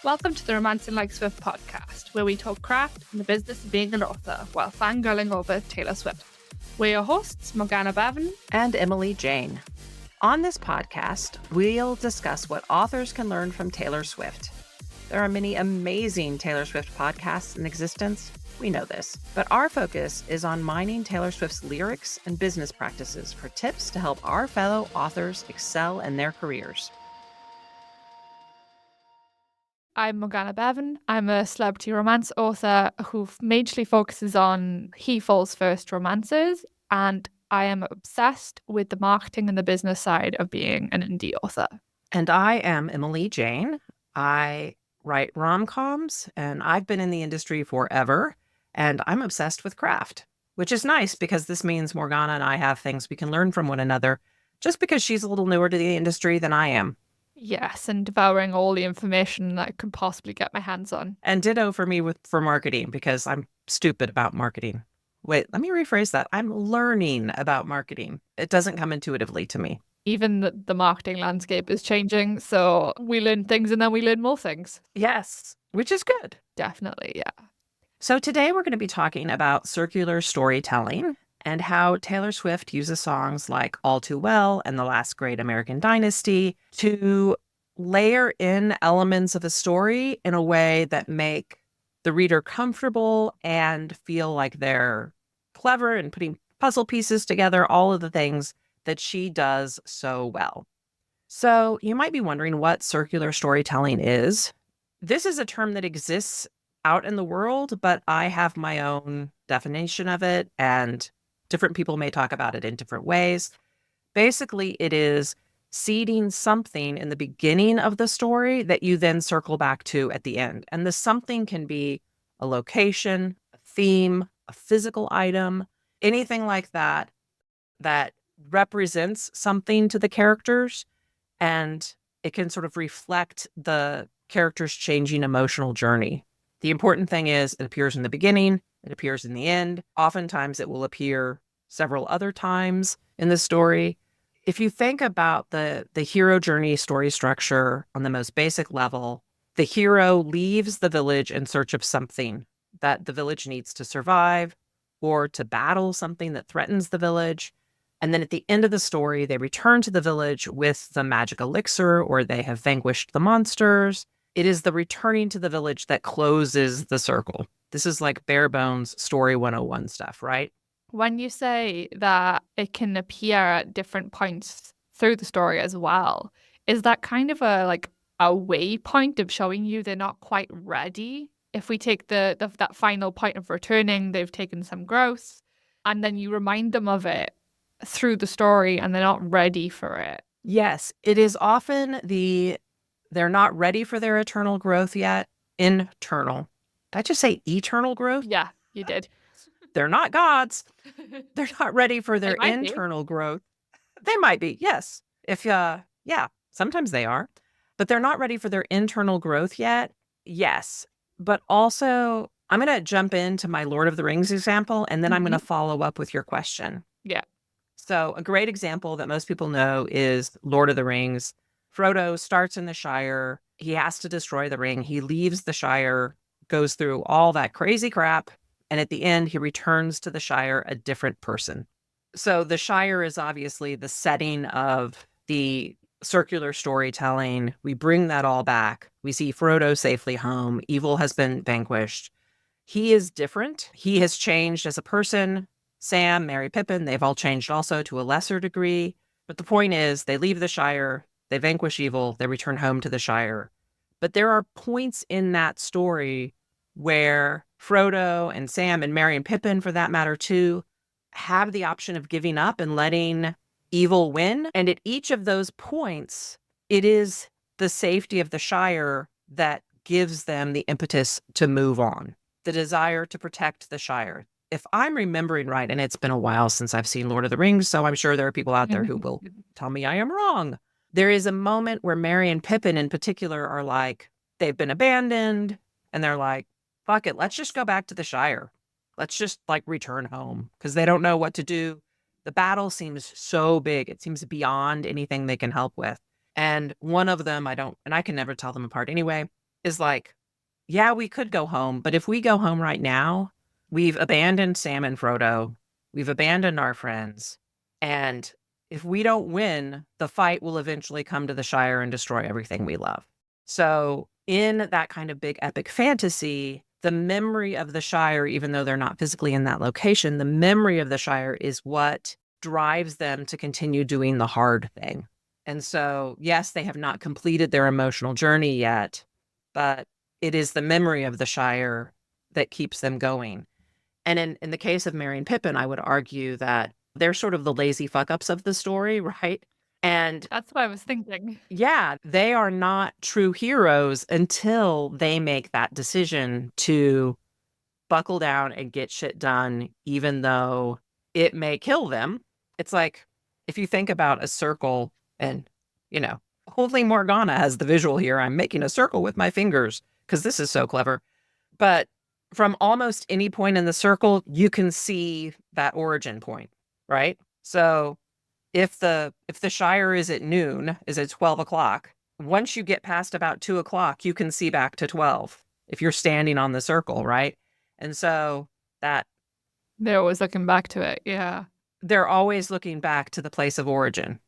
Welcome to the Romancing Like Swift podcast, where we talk craft and the business of being an author while fangirling over Taylor Swift. We're your hosts, Morgana Bevan and Emily Jane. On this podcast, we'll discuss what authors can learn from Taylor Swift. There are many amazing Taylor Swift podcasts in existence. We know this, but our focus is on mining Taylor Swift's lyrics and business practices for tips to help our fellow authors excel in their careers. I'm Morgana Bevan. I'm a celebrity romance author who majorly focuses on he falls first romances, and I am obsessed with the marketing and the business side of being an indie author. And I am Emily Jane. I write rom-coms, and I've been in the industry forever, and I'm obsessed with craft, which is nice because this means Morgana and I have things we can learn from one another, just because she's a little newer to the industry than I am. Yes, and devouring all the information that I could possibly get my hands on. And ditto for me for marketing, because I'm stupid about marketing. Wait, let me rephrase that. I'm learning about marketing. It doesn't come intuitively to me. Even the marketing landscape is changing, so we learn things and then we learn more things. Yes, which is good. Definitely, yeah. So today we're going to be talking about circular storytelling and how Taylor Swift uses songs like All Too Well and The Last Great American Dynasty to layer in elements of a story in a way that make the reader comfortable and feel like they're clever and putting puzzle pieces together, all of the things that she does so well. So you might be wondering what circular storytelling is. This is a term that exists out in the world, but I have my own definition of it, and different people may talk about it in different ways. Basically, it is seeding something in the beginning of the story that you then circle back to at the end. And the something can be a location, a theme, a physical item, anything like that, that represents something to the characters. And it can sort of reflect the character's changing emotional journey. The important thing is it appears in the beginning, it appears in the end. Oftentimes it will appear several other times in the story. If you think about the hero journey story structure on the most basic level, the hero leaves the village in search of something that the village needs to survive or to battle something that threatens the village. And then at the end of the story, they return to the village with the magic elixir, or they have vanquished the monsters. It is the returning to the village that closes the circle. This is like bare bones story 101 stuff, right? When you say that it can appear at different points through the story as well, is that kind of a waypoint of showing you they're not quite ready? If we take that final point of returning, they've taken some growth, and then you remind them of it through the story and they're not ready for it. Yes, it is often they're not ready for their eternal growth yet. Internal. Did I just say eternal growth? Yeah, you did. They're not gods. They're not ready for their internal growth. They might be, yes. Sometimes they are. But they're not ready for their internal growth yet. Yes. But also, I'm going to jump into my Lord of the Rings example, and then I'm going to follow up with your question. Yeah. So a great example that most people know is Lord of the Rings. Frodo starts in the Shire. He has to destroy the ring. He leaves the Shire, goes through all that crazy crap. And at the end, he returns to the Shire a different person. So the Shire is obviously the setting of the circular storytelling. We bring that all back. We see Frodo safely home. Evil has been vanquished. He is different. He has changed as a person. Sam, Merry, Pippin, they've all changed also to a lesser degree. But the point is, they leave the Shire, they vanquish evil, they return home to the Shire. But there are points in that story where Frodo and Sam and Merry and Pippin, for that matter too, have the option of giving up and letting evil win. And at each of those points, it is the safety of the Shire that gives them the impetus to move on, the desire to protect the Shire. If I'm remembering right, and it's been a while since I've seen Lord of the Rings, so I'm sure there are people out there who will tell me I am wrong. There is a moment where Merry and Pippin in particular are like, they've been abandoned, and they're like, fuck it, let's just go back to the Shire. Let's just return home, because they don't know what to do. The battle seems so big. It seems beyond anything they can help with. And one of them, I can never tell them apart anyway. is like, yeah, we could go home, but if we go home right now, we've abandoned Sam and Frodo, we've abandoned our friends, and if we don't win, the fight will eventually come to the Shire and destroy everything we love. So, in that kind of big epic fantasy, the memory of the Shire, even though they're not physically in that location, the memory of the Shire is what drives them to continue doing the hard thing. And so, yes, they have not completed their emotional journey yet, but it is the memory of the Shire that keeps them going. And in the case of Merry and Pippin, I would argue that they're sort of the lazy fuck ups of the story, right? And That's what I was thinking. yeah, they are not true heroes until they make that decision to buckle down and get shit done, even though it may kill them. It's like if you think about a circle and, you know, hopefully Morgana has the visual here. I'm making a circle with my fingers because this is so clever. But from almost any point in the circle, you can see that origin point, right? So if the Shire is at noon, is at 12 o'clock, once you get past about 2 o'clock, you can see back to 12 if you're standing on the circle, right? And so that They're always looking back to it. Yeah. they're always looking back to the place of origin.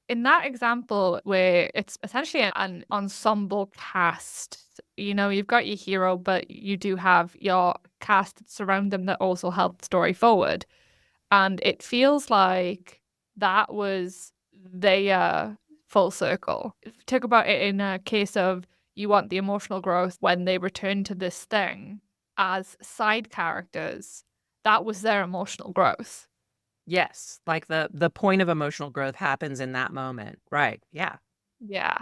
In that example, where it's essentially an ensemble cast, you've got your hero, but you do have your cast that surround them that also help the story forward. And it feels like that was their full circle. Talk about it in a case of you want the emotional growth when they return to this thing as side characters. That was their emotional growth. Yes, like the point of emotional growth happens in that moment. Right. Yeah. Yeah.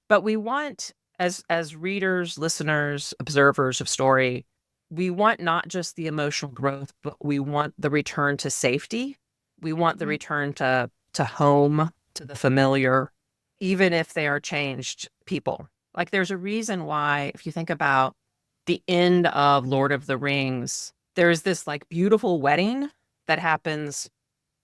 But we want as readers, listeners, observers of story, we want not just the emotional growth, but we want the return to safety. We want the Mhm. return to home, to the familiar, even if they are changed people. Like there's a reason why, if you think about the end of Lord of the Rings, there's this like beautiful wedding that happens.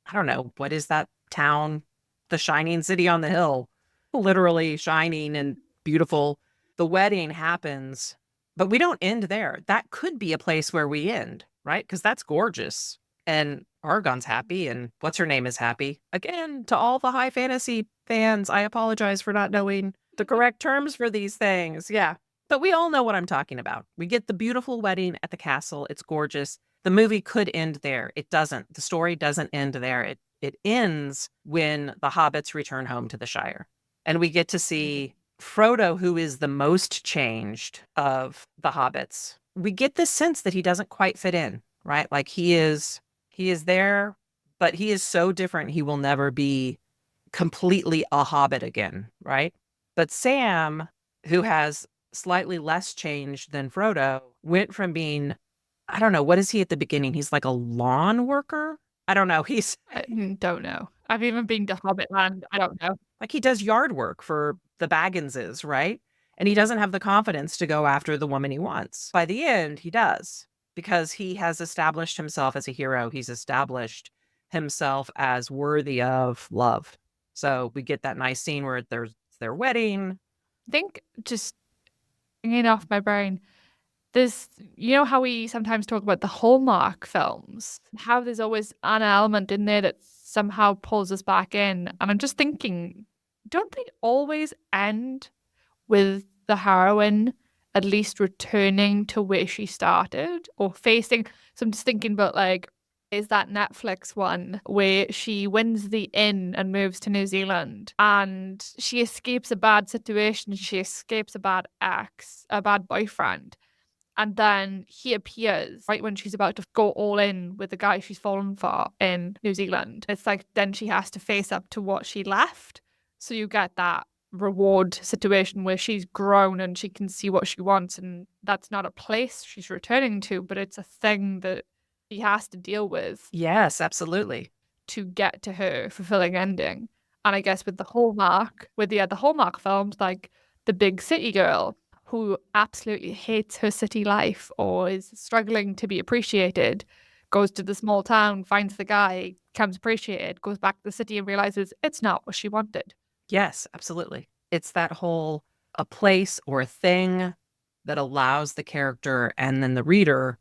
I don't know, what is that town? The shining city on the hill, literally shining and beautiful. The wedding happens, but we don't end there. That could be a place where we end, right? Because that's gorgeous. And Argon's happy, and what's her name is happy. Again, to all the high fantasy fans, I apologize for not knowing the correct terms for these things. Yeah. But we all know what I'm talking about. We get the beautiful wedding at the castle. It's gorgeous. The movie could end there. It doesn't. The story doesn't end there. It ends when the hobbits return home to the Shire. And we get to see Frodo, who is the most changed of the hobbits. We get this sense that he doesn't quite fit in, right? Like he is there, but he is so different he will never be completely a hobbit again, right? But Sam, who has slightly less change than Frodo, went from being, I don't know, what is he at the beginning? He's like a lawn worker? I don't know. He's I don't know. I've even been to Hobbitland. I don't know. like he does yard work for the Bagginses, right? And he doesn't have the confidence to go after the woman he wants. By the end, he does because he has established himself as a hero. He's established himself as worthy of love. So we get that nice scene where there's their wedding. I think just bringing off my brain, there's, how we sometimes talk about the Hallmark films, how there's always an element in there that somehow pulls us back in. And I'm just thinking, don't they always end with the heroine at least returning to where she started or facing? So I'm just thinking about like, is that Netflix one where she wins the inn and moves to New Zealand and she escapes a bad situation, she escapes a bad ex, a bad boyfriend. And then he appears right when she's about to go all in with the guy she's fallen for in New Zealand. It's like then she has to face up to what she left. So you get that reward situation where she's grown and she can see what she wants. And that's not a place she's returning to, but it's a thing that she has to deal with Yes, absolutely. to get to her fulfilling ending. And I guess with the Hallmark films, like the big city girl who absolutely hates her city life or is struggling to be appreciated, goes to the small town, finds the guy, becomes appreciated, goes back to the city and realizes it's not what she wanted. Yes, absolutely. It's that whole a place or a thing that allows the character and then the reader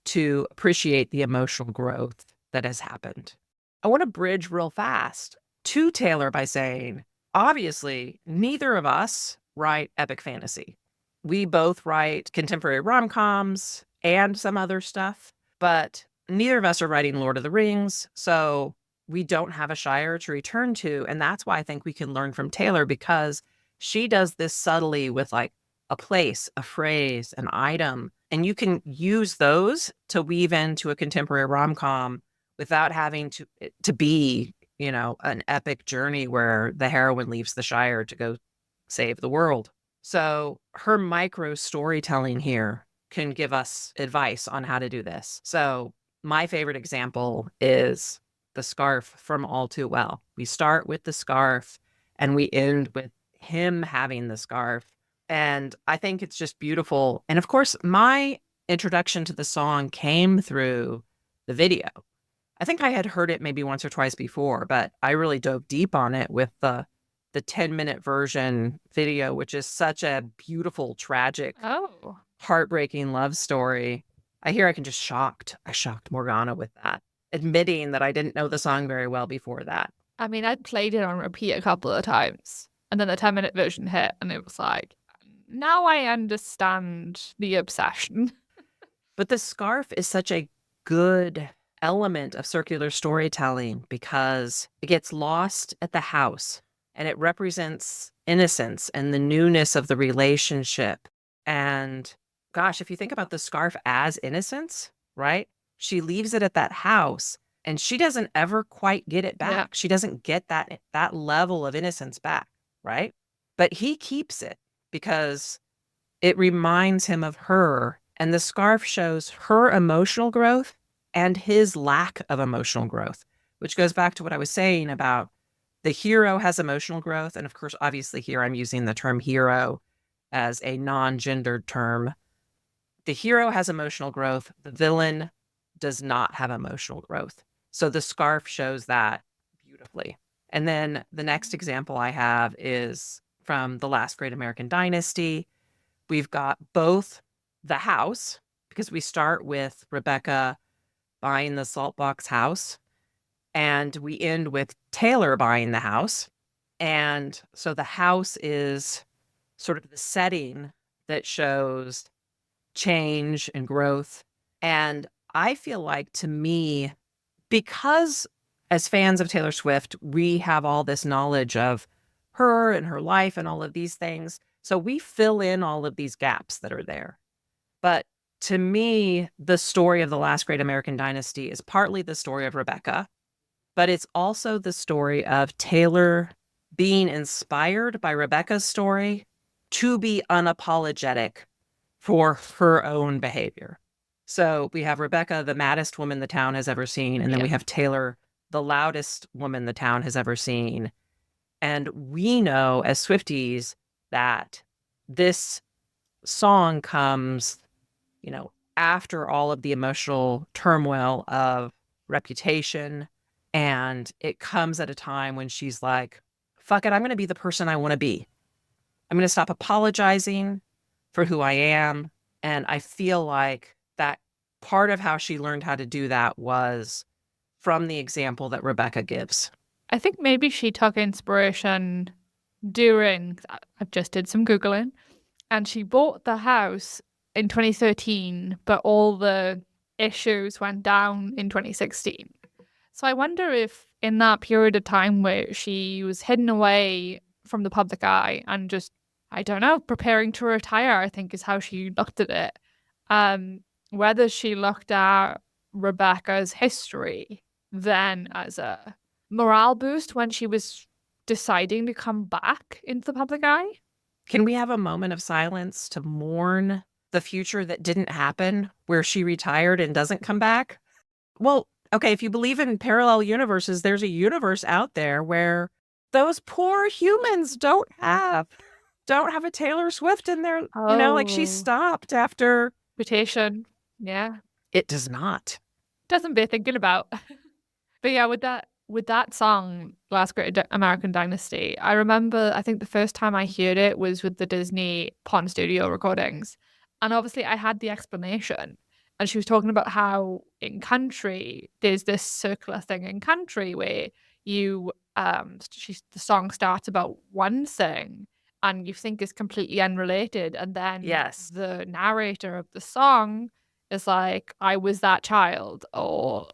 to appreciate the emotional growth that has happened. I want to bridge real fast to Taylor by saying, obviously, neither of us write epic fantasy. We both write contemporary rom-coms and some other stuff, but neither of us are writing Lord of the Rings, so we don't have a Shire to return to. And that's why I think we can learn from Taylor, because she does this subtly with like a place, a phrase, an item, and you can use those to weave into a contemporary rom-com without having to be, an epic journey where the heroine leaves the Shire to go save the world. So her micro storytelling here can give us advice on how to do this. So my favorite example is the scarf from All Too Well. We start with the scarf and we end with him having the scarf. And I think it's just beautiful. And of course, my introduction to the song came through the video. I think I had heard it maybe once or twice before, but I really dove deep on it with the 10-minute version video, which is such a beautiful, tragic, heartbreaking love story. I can just I shocked Morgana with that, admitting that I didn't know the song very well before that. I mean, I'd played it on repeat a couple of times, and then the 10-minute version hit, and it was like, now I understand the obsession. But the scarf is such a good element of circular storytelling because it gets lost at the house and it represents innocence and the newness of the relationship. And gosh, if you think about the scarf as innocence, right? She leaves it at that house and she doesn't ever quite get it back. Yeah. She doesn't get that level of innocence back, right? But he keeps it because it reminds him of her. And the scarf shows her emotional growth and his lack of emotional growth, which goes back to what I was saying about the hero has emotional growth. And of course, obviously here I'm using the term hero as a non-gendered term. The hero has emotional growth. The villain does not have emotional growth. So the scarf shows that beautifully. And then the next example I have is from the Last Great American Dynasty. We've got both the house, because we start with Rebecca buying the Saltbox house, and we end with Taylor buying the house. And so the house is sort of the setting that shows change and growth. And I feel like, to me, because as fans of Taylor Swift, we have all this knowledge of her and her life and all of these things. So we fill in all of these gaps that are there. But to me, the story of the Last Great American Dynasty is partly the story of Rebecca, but it's also the story of Taylor being inspired by Rebecca's story to be unapologetic for her own behavior. So we have Rebecca, the maddest woman the town has ever seen, and then we have Taylor, the loudest woman the town has ever seen. And we know as Swifties that this song comes, after all of the emotional turmoil of Reputation. And it comes at a time when she's like, fuck it, I'm going to be the person I want to be. I'm going to stop apologizing for who I am. And I feel like that part of how she learned how to do that was from the example that Rebecca gives. I think maybe she took inspiration during, I just did some Googling, and she bought the house in 2013, but all the issues went down in 2016. So I wonder if in that period of time where she was hidden away from the public eye and just, I don't know, preparing to retire, I think is how she looked at it. Whether she looked at Rebecca's history then as a morale boost when she was deciding to come back into the public eye. Can we have a moment of silence to mourn the future that didn't happen, where she retired and doesn't come back? Well, okay, if you believe in parallel universes, there's a universe out there where those poor humans don't have a Taylor Swift in there. Like she stopped after Reputation. Yeah. It does not. Doesn't bear thinking about. But yeah, with that song, Last Great American Dynasty, I remember, I think the first time I heard it was with the Disney Pond Studio recordings. And obviously I had the explanation. And she was talking about how in country, there's this circular thing in country where you the song starts about one thing and you think is completely unrelated. And then Yes. the narrator of the song is like, I was that child, or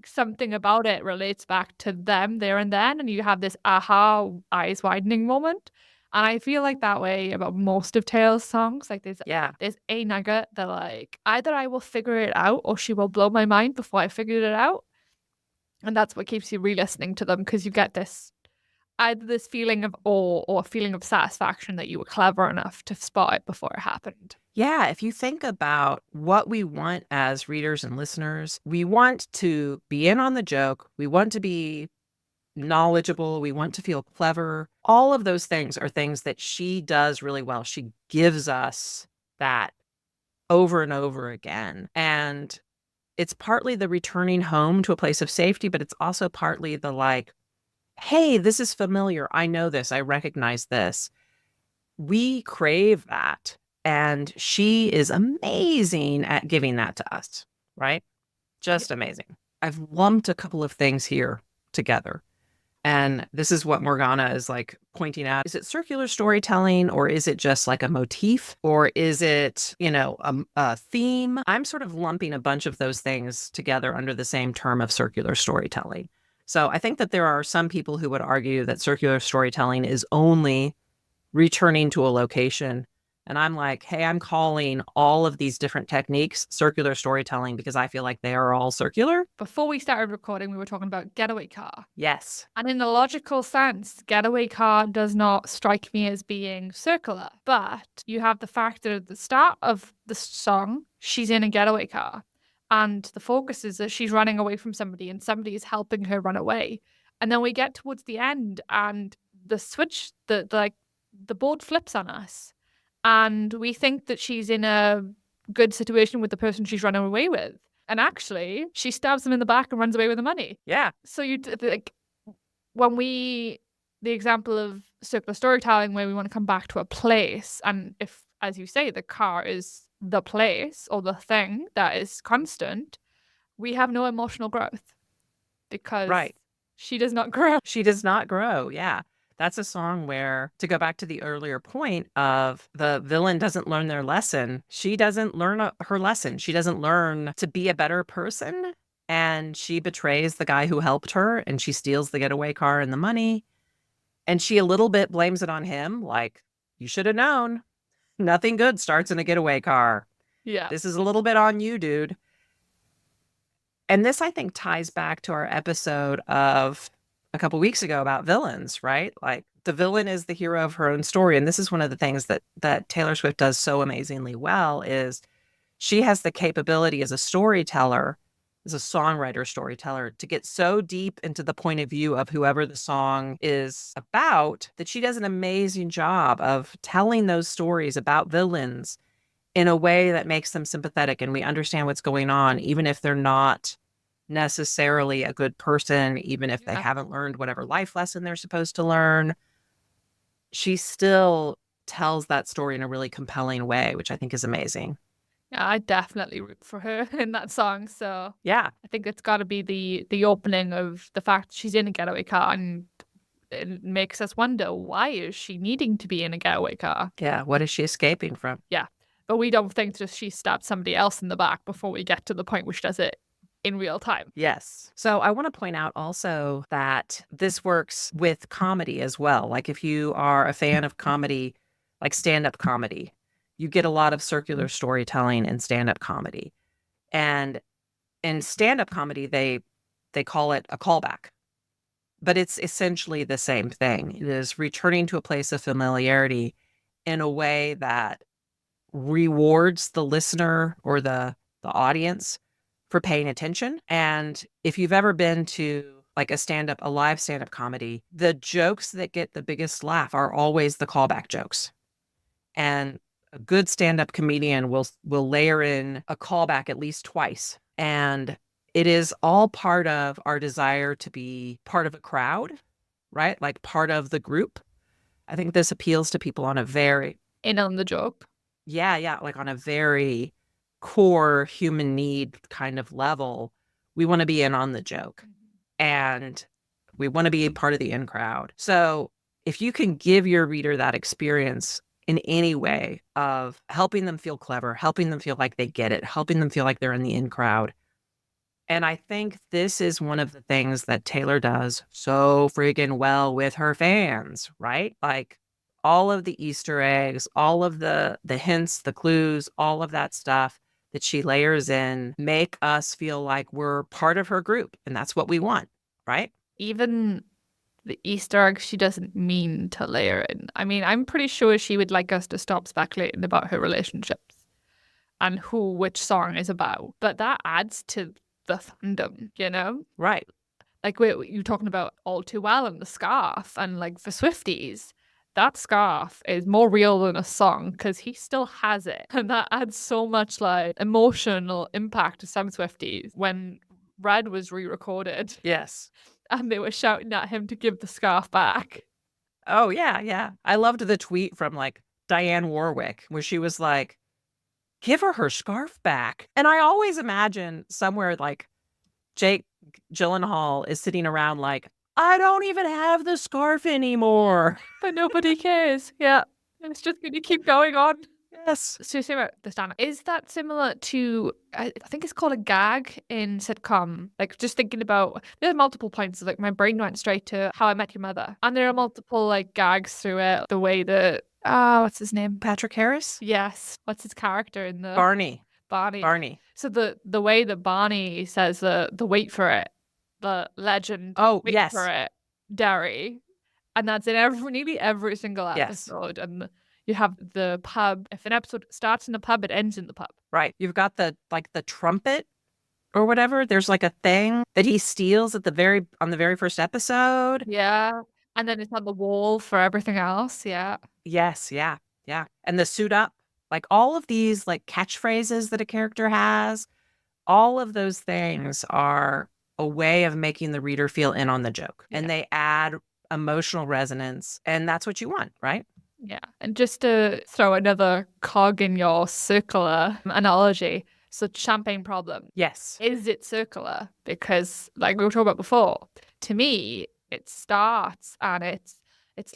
something about it relates back to them there and then, and you have this aha eyes widening moment. And I feel like that way about most of Taylor's songs. Like Yeah. there's a nugget that like either I will figure it out or she will blow my mind before I figured it out. And that's what keeps you re-listening to them, because you get this either this feeling of awe or a feeling of satisfaction that you were clever enough to spot it before it happened. Yeah, if you think about what we want as readers and listeners, we want to be in on the joke. We want to be knowledgeable. We want to feel clever. All of those things are things that she does really well. She gives us that over and over again. And it's partly the returning home to a place of safety, but it's also partly the like, hey, this is familiar. I know this. I recognize this. We crave that. And she is amazing at giving that to us, right? Just amazing. I've lumped a couple of things here together. And this is what Morgana is like pointing out. Is it circular storytelling, or is it just like a motif, or is it, a theme? I'm sort of lumping a bunch of those things together under the same term of circular storytelling. So I think that there are some people who would argue that circular storytelling is only returning to a location. And I'm like, hey, I'm calling all of these different techniques circular storytelling because I feel like they are all circular. Before we started recording, we were talking about Getaway Car. Yes. And in a logical sense, Getaway Car does not strike me as being circular. But you have the fact that at the start of the song, she's in a getaway car. And the focus is that she's running away from somebody and somebody is helping her run away. And then we get towards the end and the switch, the board flips on us. And we think that she's in a good situation with the person she's running away with. And actually, she stabs him in the back and runs away with the money. Yeah. So the example of circular storytelling where we want to come back to a place, and if, as you say, the car is the place or the thing that is constant, we have no emotional growth because she does not grow. She does not grow. Yeah. That's a song where, to go back to the earlier point of the villain doesn't learn their lesson, she doesn't learn her lesson. She doesn't learn to be a better person. And she betrays the guy who helped her, and she steals the getaway car and the money. And she a little bit blames it on him. Like, you should have known. Nothing good starts in a getaway car. Yeah. This is a little bit on you, dude. And this, I think, ties back to our episode of a couple weeks ago about villains, right? Like, the villain is the hero of her own story. And this is one of the things that Taylor Swift does so amazingly well is she has the capability as a storyteller, as a songwriter storyteller, to get so deep into the point of view of whoever the song is about that she does an amazing job of telling those stories about villains in a way that makes them sympathetic and we understand what's going on, even if they're not necessarily a good person, even if they haven't learned whatever life lesson they're supposed to learn. She still tells that story in a really compelling way, which I think is amazing. Yeah, I definitely root for her in that song. So yeah, I think it's got to be the opening of the fact she's in a getaway car, and it makes us wonder, why is she needing to be in a getaway car? Yeah, what is she escaping from? Yeah, but we don't think that she stabbed somebody else in the back before we get to the point where she does it in real time. Yes. So I want to point out also that this works with comedy as well. Like, if you are a fan of comedy, like stand-up comedy, you get a lot of circular storytelling in stand-up comedy. And in stand-up comedy, they call it a callback. But it's essentially the same thing. It is returning to a place of familiarity in a way that rewards the listener or the audience for paying attention. And if you've ever been to like a live stand-up comedy, the jokes that get the biggest laugh are always the callback jokes. And a good stand-up comedian will layer in a callback at least twice. And it is all part of our desire to be part of a crowd, right? Like part of the group. I think this appeals to people on a very... In on the joke. Yeah, like on a very core human need kind of level, we want to be in on the joke and we want to be a part of the in crowd. So if you can give your reader that experience in any way of helping them feel clever, helping them feel like they get it, helping them feel like they're in the in crowd. And I think this is one of the things that Taylor does so freaking well with her fans, right? Like all of the Easter eggs, all of the hints, the clues, all of that stuff that she layers in make us feel like we're part of her group. And that's what we want, right? Even the Easter eggs she doesn't mean to layer in. I mean, I'm pretty sure she would like us to stop speculating about her relationships and who which song is about. But that adds to the fandom, you know? Right. Like you're talking about All Too Well and the scarf, and like for Swifties, that scarf is more real than a song because he still has it. And that adds so much like emotional impact to some Swifties. When Red was re-recorded Yes. and they were shouting at him to give the scarf back. Oh, yeah. I loved the tweet from like Diane Warwick where she was like, give her scarf back. And I always imagine somewhere like Jake Gyllenhaal is sitting around like, I don't even have the scarf anymore. But nobody cares. Yeah. It's just going to keep going on. Yes. So say about the stand-up. Is that similar to, I think it's called a gag in sitcom? Like just thinking about, there's multiple points. Like my brain went straight to How I Met Your Mother. And there are multiple like gags through it. The way that, what's his name? Patrick Harris? Yes. What's his character in the? Barney. Barney. So the way that Barney says the wait for it, the legend, wait yes. for it, Derry. And that's in nearly every single episode. Yes. And you have the pub. If an episode starts in the pub, it ends in the pub. Right. You've got the trumpet or whatever. There's like a thing that he steals on the very first episode. Yeah. And then it's on the wall for everything else. Yeah. Yes. Yeah. And the suit up, like all of these like catchphrases that a character has, all of those things are a way of making the reader feel in on the joke. Yeah. And they add emotional resonance. And that's what you want, right? Yeah. And just to throw another cog in your circular analogy, so champagne problem. Yes. Is it circular? Because like we were talking about before, to me, it starts and it's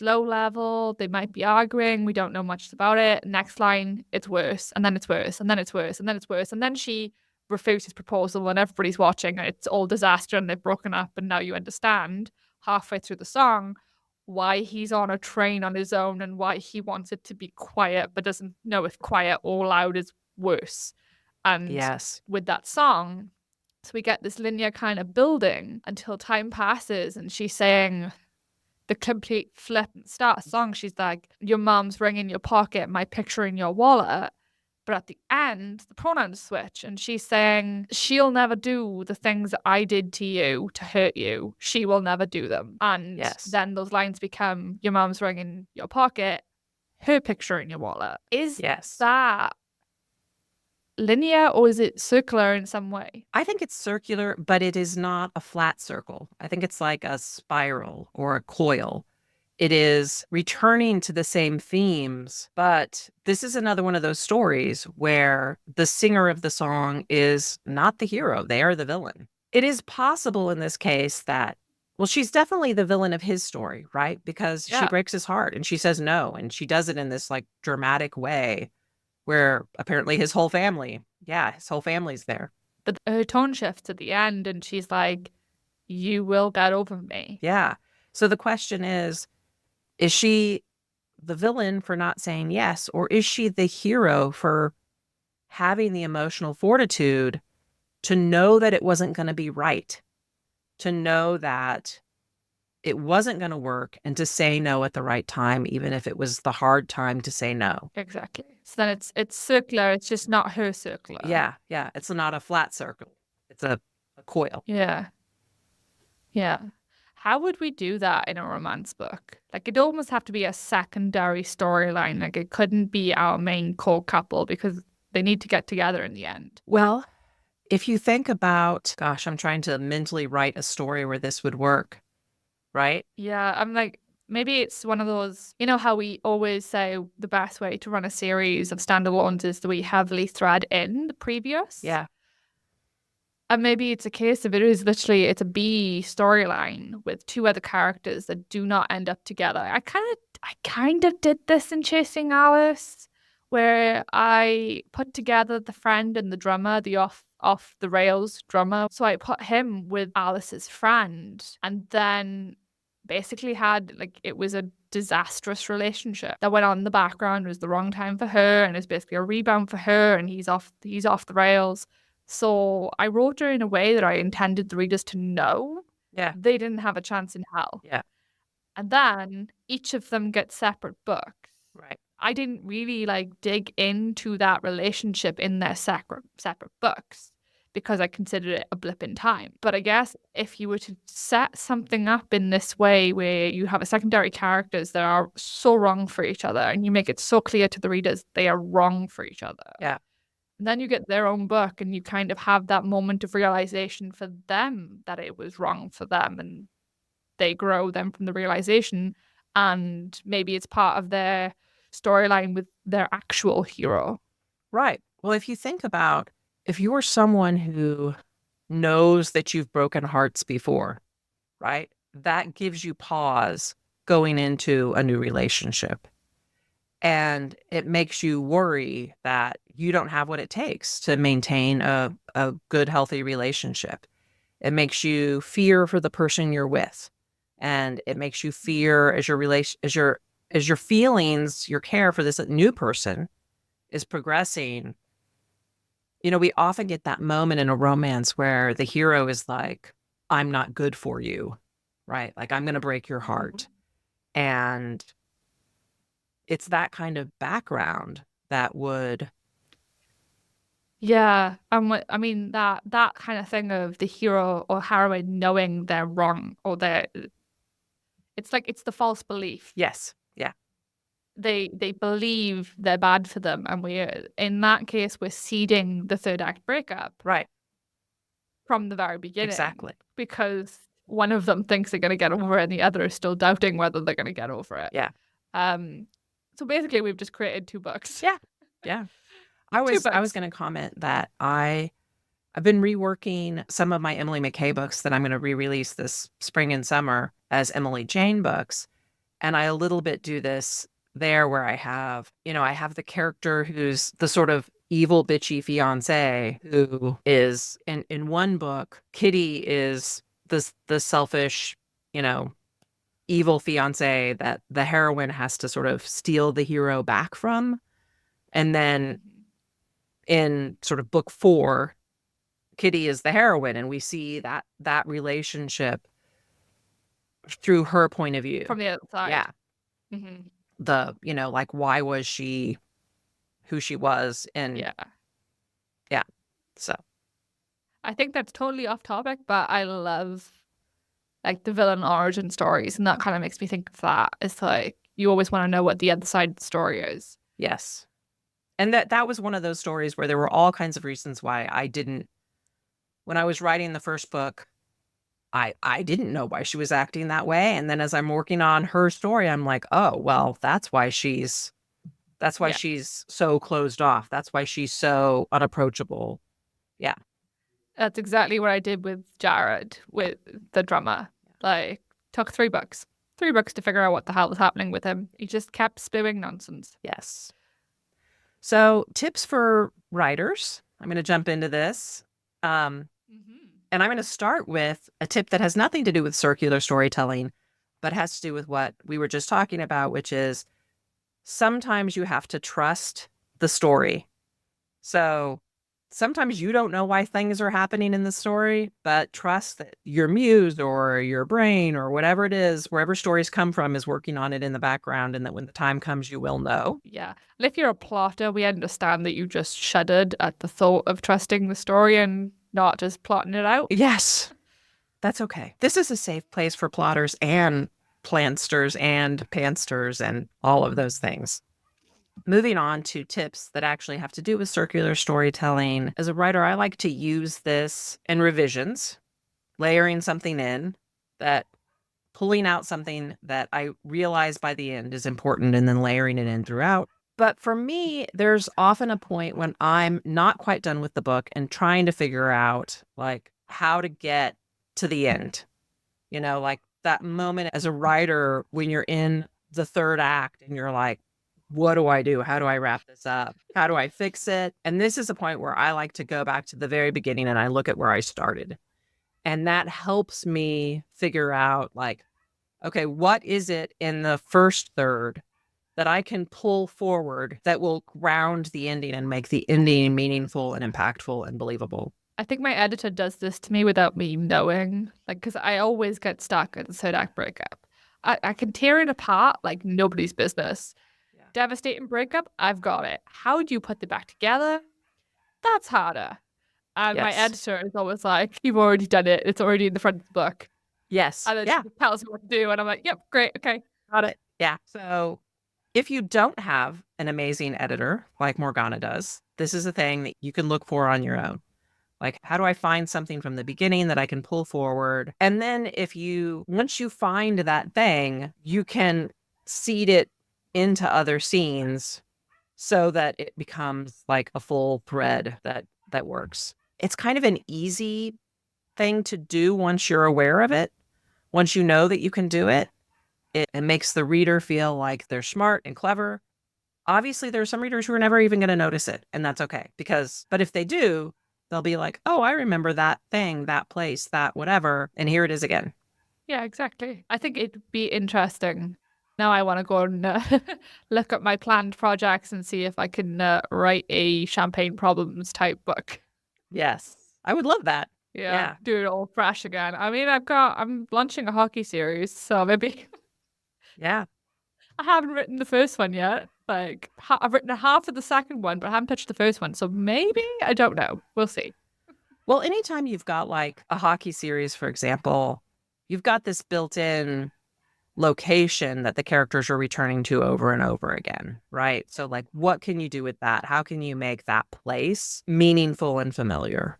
low level. They might be arguing. We don't know much about it. Next line, it's worse. And then it's worse. And then it's worse. And then it's worse. And then she refuses proposal and everybody's watching and it's all disaster and they've broken up. And now you understand halfway through the song why he's on a train on his own and why he wants it to be quiet but doesn't know if quiet or loud is worse. And yes, with that song, so we get this linear kind of building until time passes and she's saying the complete flip and start a song. She's like, your mom's ring in your pocket, my picture in your wallet. But at the end, the pronouns switch and she's saying, she'll never do the things that I did to you to hurt you. She will never do them. And then those lines become your mom's ring in your pocket, her picture in your wallet. Is that linear or is it circular in some way? I think it's circular, but it is not a flat circle. I think it's like a spiral or a coil. It is returning to the same themes, but this is another one of those stories where the singer of the song is not the hero. They are the villain. It is possible in this case that, well, she's definitely the villain of his story, right? Because she breaks his heart and she says no. And she does it in this like dramatic way where apparently his whole family's there. But her tone shifts at the end and she's like, you will get over me. Yeah. So the question is she the villain for not saying yes, or is she the hero for having the emotional fortitude to know that it wasn't going to be right, to know that it wasn't going to work, and to say no at the right time, even if it was the hard time to say no? Exactly. So then it's circular. It's just not her circular. Yeah. It's not a flat circle. It's a coil. Yeah. How would we do that in a romance book? Like, it'd almost have to be a secondary storyline. Like, it couldn't be our main core couple because they need to get together in the end. Well, if you think about, gosh, I'm trying to mentally write a story where this would work, right? Yeah, I'm like, maybe it's one of those, you know how we always say the best way to run a series of standalones is that we heavily thread in the previous. Yeah. And maybe it's a case of it's a B storyline with two other characters that do not end up together. I kind of did this in Chasing Alice, where I put together the friend and the drummer, the off the rails drummer. So I put him with Alice's friend, and then basically had like it was a disastrous relationship that went on in the background. It was the wrong time for her, and it's basically a rebound for her, and he's off the rails. So I wrote her in a way that I intended the readers to know Yeah. they didn't have a chance in hell. Yeah. And then each of them get separate books. Right. I didn't really like dig into that relationship in their separate books because I considered it a blip in time. But I guess if you were to set something up in this way where you have a secondary characters that are so wrong for each other and you make it so clear to the readers they are wrong for each other. Yeah. And then you get their own book and you kind of have that moment of realization for them that it was wrong for them, and they grow them from the realization, and maybe it's part of their storyline with their actual hero. Right. Well, if you think about if you're someone who knows that you've broken hearts before, right? That gives you pause going into a new relationship. And it makes you worry that you don't have what it takes to maintain a good, healthy relationship. It makes you fear for the person you're with. And it makes you fear as your feelings, your care for this new person is progressing. You know, we often get that moment in a romance where the hero is like, I'm not good for you, right? Like, I'm going to break your heart. And it's that kind of background that would. Yeah, I mean that kind of thing of the hero or heroine knowing they're wrong or it's the false belief. Yes. Yeah. They believe they're bad for them, and in that case we're seeding the third act breakup Right. from the very beginning. Exactly. Because one of them thinks they're going to get over it and the other is still doubting whether they're going to get over it. Yeah. So basically we've just created two books. Yeah. Yeah. I was going to comment that I've been reworking some of my Emily McKay books that I'm going to re-release this spring and summer as Emily Jane books. And I a little bit do this there where I have the character who's the sort of evil bitchy fiance who is in one book, Kitty is the selfish, evil fiance that the heroine has to sort of steal the hero back from. And then in sort of book 4, Kitty is the heroine, and we see that relationship through her point of view. From the other side. Yeah. Mm-hmm. Like, why was she who she was? And yeah. So I think that's totally off topic, but I love like the villain origin stories, and that kind of makes me think of that. It's like you always want to know what the other side of the story is. Yes. And that was one of those stories where there were all kinds of reasons why I didn't, when I was writing the first book, I didn't know why she was acting that way. And then as I'm working on her story, I'm like, oh, well, that's why she's so closed off. That's why she's so unapproachable. Yeah. That's exactly what I did with Jared, with the drummer. Like, took 3 books. 3 books to figure out what the hell was happening with him. He just kept spewing nonsense. Yes. So tips for writers. I'm going to jump into this. And I'm going to start with a tip that has nothing to do with circular storytelling, but has to do with what we were just talking about, which is sometimes you have to trust the story. So sometimes you don't know why things are happening in the story, but trust that your muse or your brain or whatever it is, wherever stories come from, is working on it in the background, and that when the time comes, you will know. Yeah. And if you're a plotter, we understand that you just shuddered at the thought of trusting the story and not just plotting it out. Yes. That's okay. This is a safe place for plotters and plansters and pansters and all of those things. Moving on to tips that actually have to do with circular storytelling. As a writer, I like to use this in revisions, layering something in that pulling out something that I realize by the end is important and then layering it in throughout. But for me, there's often a point when I'm not quite done with the book and trying to figure out like how to get to the end. Like that moment as a writer when you're in the third act and you're like, what do I do? How do I wrap this up? How do I fix it? And this is a point where I like to go back to the very beginning and I look at where I started. And that helps me figure out like, okay, what is it in the first third that I can pull forward that will ground the ending and make the ending meaningful and impactful and believable? I think my editor does this to me without me knowing, like, because I always get stuck at the third act breakup. I can tear it apart like nobody's business. Yeah. Devastating breakup, I've got it. How do you put them back together? That's harder. And my Yes. editor is always like, you've already done it. It's already in the front of the book. Yes. And then Yeah. she tells me what to do. And I'm like, yep, great. Okay. Got it. Yeah. So if you don't have an amazing editor like Morgana does, this is a thing that you can look for on your own. Like, how do I find something from the beginning that I can pull forward? And then once you find that thing, you can seed it into other scenes so that it becomes like a full thread that works. It's kind of an easy thing to do once you're aware of it. Once you know that you can do it, it makes the reader feel like they're smart and clever. Obviously, there are some readers who are never even going to notice it, and that's okay. But if they do, they'll be like, oh, I remember that thing, that place, that whatever, and here it is again. Yeah, exactly. I think it'd be interesting. Now I want to go and look at my planned projects and see if I can write a champagne problems type book. Yes, I would love that. Yeah, do it all fresh again. I mean, I'm launching a hockey series, so maybe. Yeah. I haven't written the first one yet. Like, I've written half of the second one, but I haven't touched the first one. So maybe, I don't know. We'll see. Well, anytime you've got like a hockey series, for example, you've got this built-in location that the characters are returning to over and over again, right? So like, what can you do with that? How can you make that place meaningful and familiar?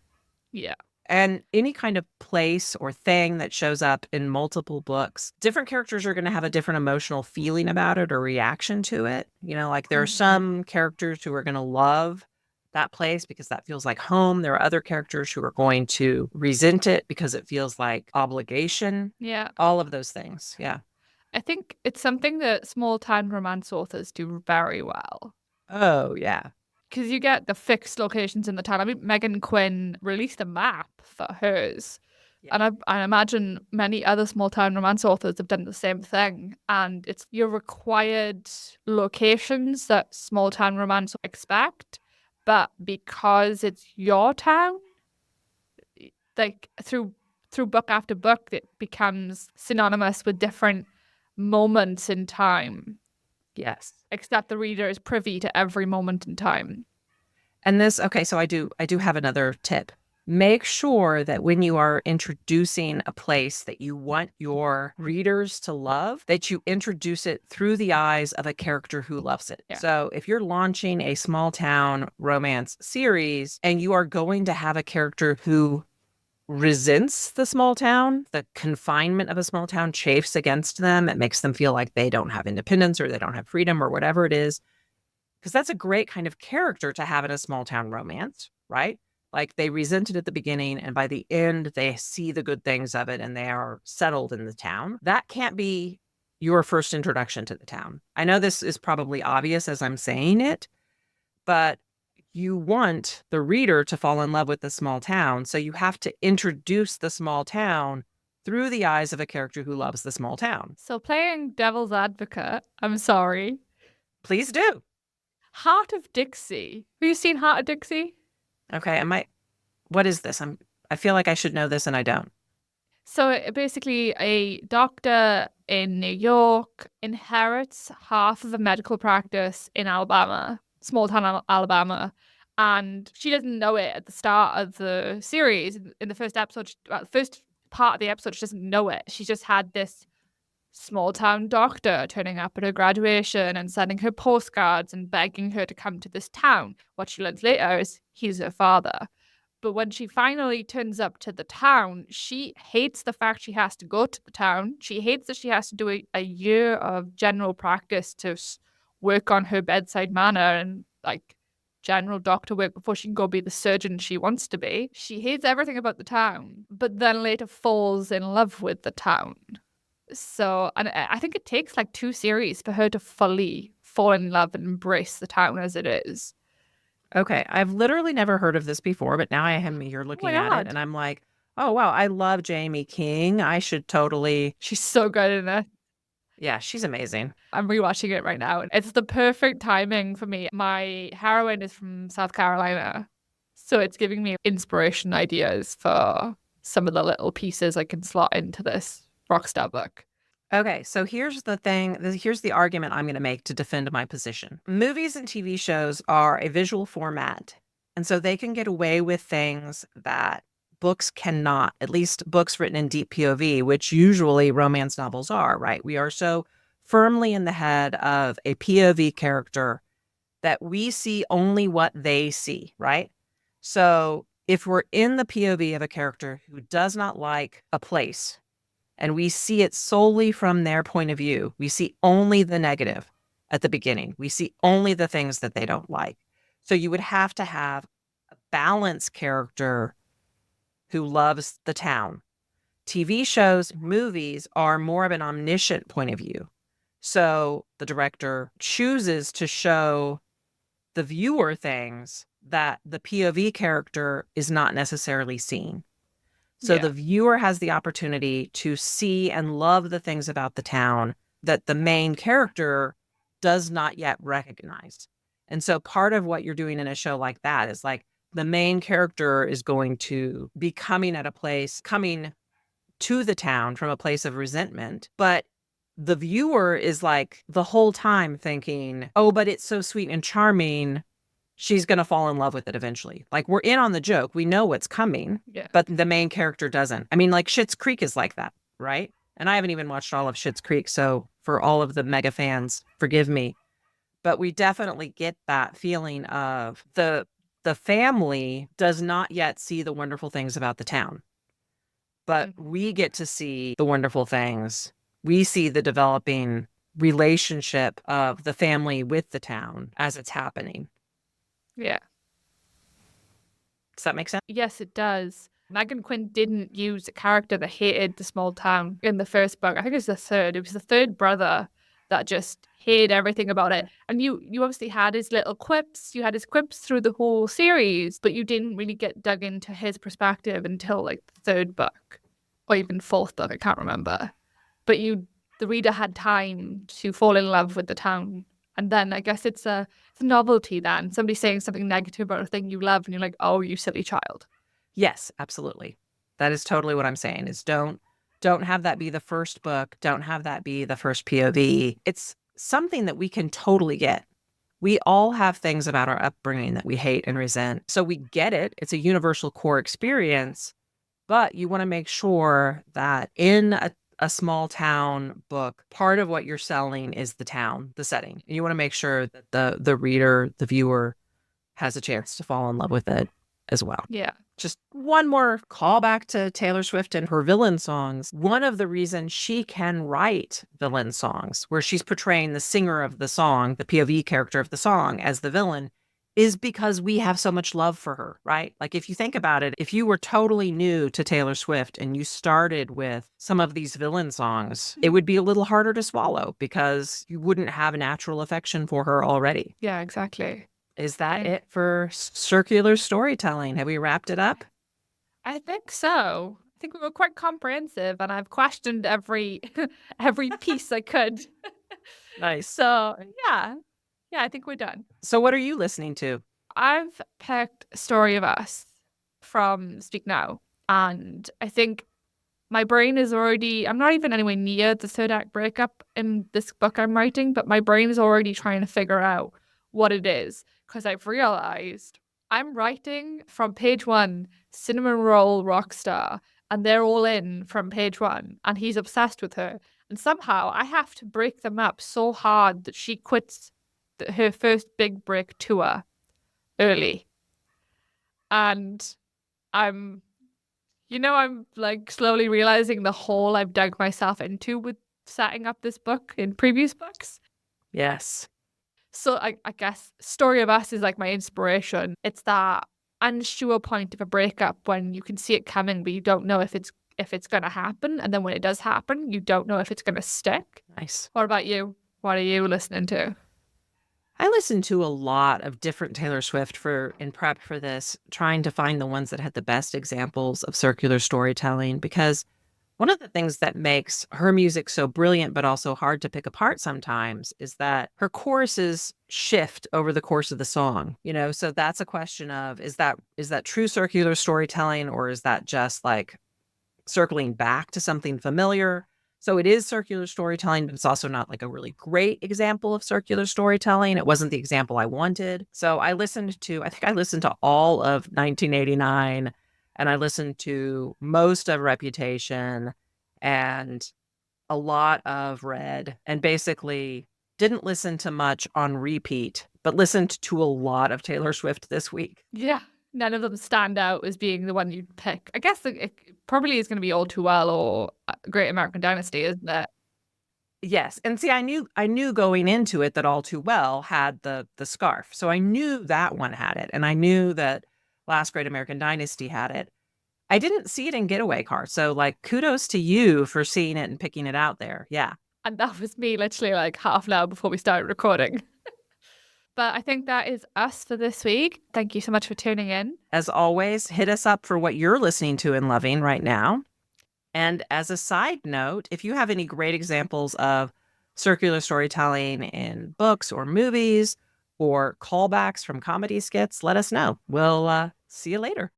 Yeah. And any kind of place or thing that shows up in multiple books, different characters are going to have a different emotional feeling about it or reaction to it. Like there are some characters who are going to love that place because that feels like home. There are other characters who are going to resent it because it feels like obligation. Yeah. All of those things. Yeah. I think it's something that small town romance authors do very well. Oh, yeah. Because you get the fixed locations in the town. I mean, Megan Quinn released a map for hers. Yeah. And I imagine many other small town romance authors have done the same thing. And it's your required locations that small town romance expect. But because it's your town, like through book after book, it becomes synonymous with different moments in time. Yes. Except the reader is privy to every moment in time. And so I do have another tip. Make sure that when you are introducing a place that you want your readers to love, that you introduce it through the eyes of a character who loves it. Yeah. So if you're launching a small town romance series and you are going to have a character who resents the small town, the confinement of a small town chafes against them, it makes them feel like they don't have independence or they don't have freedom or whatever it is, because that's a great kind of character to have in a small town romance, right? Like they resent it at the beginning and by the end, they see the good things of it and they are settled in the town. That can't be your first introduction to the town. I know this is probably obvious as I'm saying it, but you want the reader to fall in love with the small town. So you have to introduce the small town through the eyes of a character who loves the small town. So playing devil's advocate, I'm sorry. Please do. Heart of Dixie. Have you seen Heart of Dixie? Okay, what is this? I feel like I should know this and I don't. So basically a doctor in New York inherits half of a medical practice in Alabama, small town Alabama, and she doesn't know it at the start of the series. In the first episode, the first part of the episode, she doesn't know it. She just had this small town doctor turning up at her graduation and sending her postcards and begging her to come to this town. What she learns later is he's her father. But when she finally turns up to the town, she hates the fact she has to go to the town. She hates that she has to do a year of general practice to work on her bedside manner and like general doctor work before she can go be the surgeon she wants to be. She hates everything about the town, but then later falls in love with the town. So, and I think it takes like 2 series for her to fully fall in love and embrace the town as it is. Okay, I've literally never heard of this before, but now I am here Oh my looking at it God. and I'm like, oh wow, I love Jamie King. I should totally. She's so good in it. Yeah, she's amazing. I'm rewatching it right now. It's the perfect timing for me. My heroine is from South Carolina, so it's giving me inspiration ideas for some of the little pieces I can slot into this Rockstar book. Okay, so here's the thing. Here's the argument I'm going to make to defend my position. Movies and TV shows are a visual format, and so they can get away with things that books cannot, at least books written in deep POV, which usually romance novels are, right? We are so firmly in the head of a POV character that we see only what they see, right? So if we're in the POV of a character who does not like a place, and we see it solely from their point of view, we see only the negative at the beginning. We see only the things that they don't like. So you would have to have a balanced character who loves the town. TV shows, movies are more of an omniscient point of view. So the director chooses to show the viewer things that the POV character is not necessarily seeing. So Yeah. the viewer has the opportunity to see and love the things about the town that the main character does not yet recognize. And so part of what you're doing in a show like that is like the main character is going to be coming to the town from a place of resentment, but the viewer is like the whole time thinking, oh, but it's so sweet and charming. She's going to fall in love with it eventually. Like we're in on the joke. We know what's coming, Yeah. but the main character doesn't. I mean, like Schitt's Creek is like that, right? And I haven't even watched all of Schitt's Creek. So for all of the mega fans, forgive me. But we definitely get that feeling of the family does not yet see the wonderful things about the town, but we get to see the wonderful things. We see the developing relationship of the family with the town as it's happening. Yeah. Does that make sense? Yes, it does. Megan Quinn didn't use a character that hated the small town in the first book. I think it was the third. It was the third brother that just hated everything about it. And you obviously had his little quips. You had his quips through the whole series, but you didn't really get dug into his perspective until like the third book or even fourth book. I can't remember. But the reader had time to fall in love with the town. And then I guess it's a novelty then. Somebody saying something negative about a thing you love and you're like, oh, you silly child. Yes, absolutely. That is totally what I'm saying is don't have that be the first book. Don't have that be the first POV. It's something that we can totally get. We all have things about our upbringing that we hate and resent. So we get it. It's a universal core experience, but you want to make sure that in a small town book, part of what you're selling is the town, the setting. And you want to make sure that the reader, the viewer has a chance to fall in love with it as well. Yeah. Just one more callback to Taylor Swift and her villain songs. One of the reasons she can write villain songs where she's portraying the singer of the song, the POV character of the song as the villain, is because we have so much love for her, right? Like if you think about it, if you were totally new to Taylor Swift and you started with some of these villain songs, it would be a little harder to swallow because you wouldn't have natural affection for her already. Yeah, exactly. Is that it for circular storytelling? Have we wrapped it up? I think so. I think we were quite comprehensive and I've questioned every piece I could. Nice. So yeah. Yeah, I think we're done. So what are you listening to? I've picked Story of Us from Speak Now. And I think my brain is already, I'm not even anywhere near the third act breakup in this book I'm writing, but my brain is already trying to figure out what it is. Because I've realized I'm writing from page 1, cinnamon roll rock star, and they're all in from page 1, and he's obsessed with her. And somehow I have to break them up so hard that she quits her first big break tour early. And I'm, I'm like slowly realizing the hole I've dug myself into with setting up this book in previous books. Yes. So I guess Story of Us is like my inspiration. It's that unsure point of a breakup when you can see it coming, but you don't know if it's going to happen. And then when it does happen, you don't know if it's going to stick. Nice. What about you? What are you listening to? I listened to a lot of different Taylor Swift in prep for this, trying to find the ones that had the best examples of circular storytelling, because one of the things that makes her music so brilliant but also hard to pick apart sometimes is that her choruses shift over the course of the song. So that's a question of, is that true circular storytelling, or is that just like circling back to something familiar? So it is circular storytelling, but it's also not like a really great example of circular storytelling. It wasn't the example I wanted. So I think I listened to all of 1989, and I listened to most of Reputation and a lot of Red, and basically didn't listen to much on repeat, but listened to a lot of Taylor Swift this week. Yeah, none of them stand out as being the one you'd pick. I guess it probably is going to be All Too Well or Great American Dynasty, isn't it? Yes. And see, I knew going into it that All Too Well had the scarf. So I knew that one had it. And I knew that Last Great American Dynasty had it. I didn't see it in Getaway Car. So like kudos to you for seeing it and picking it out there. Yeah. And that was me literally like half an hour before we started recording. But I think that is us for this week. Thank you so much for tuning in. As always, hit us up for what you're listening to and loving right now. And as a side note, if you have any great examples of circular storytelling in books or movies or callbacks from comedy skits, let us know. We'll see you later.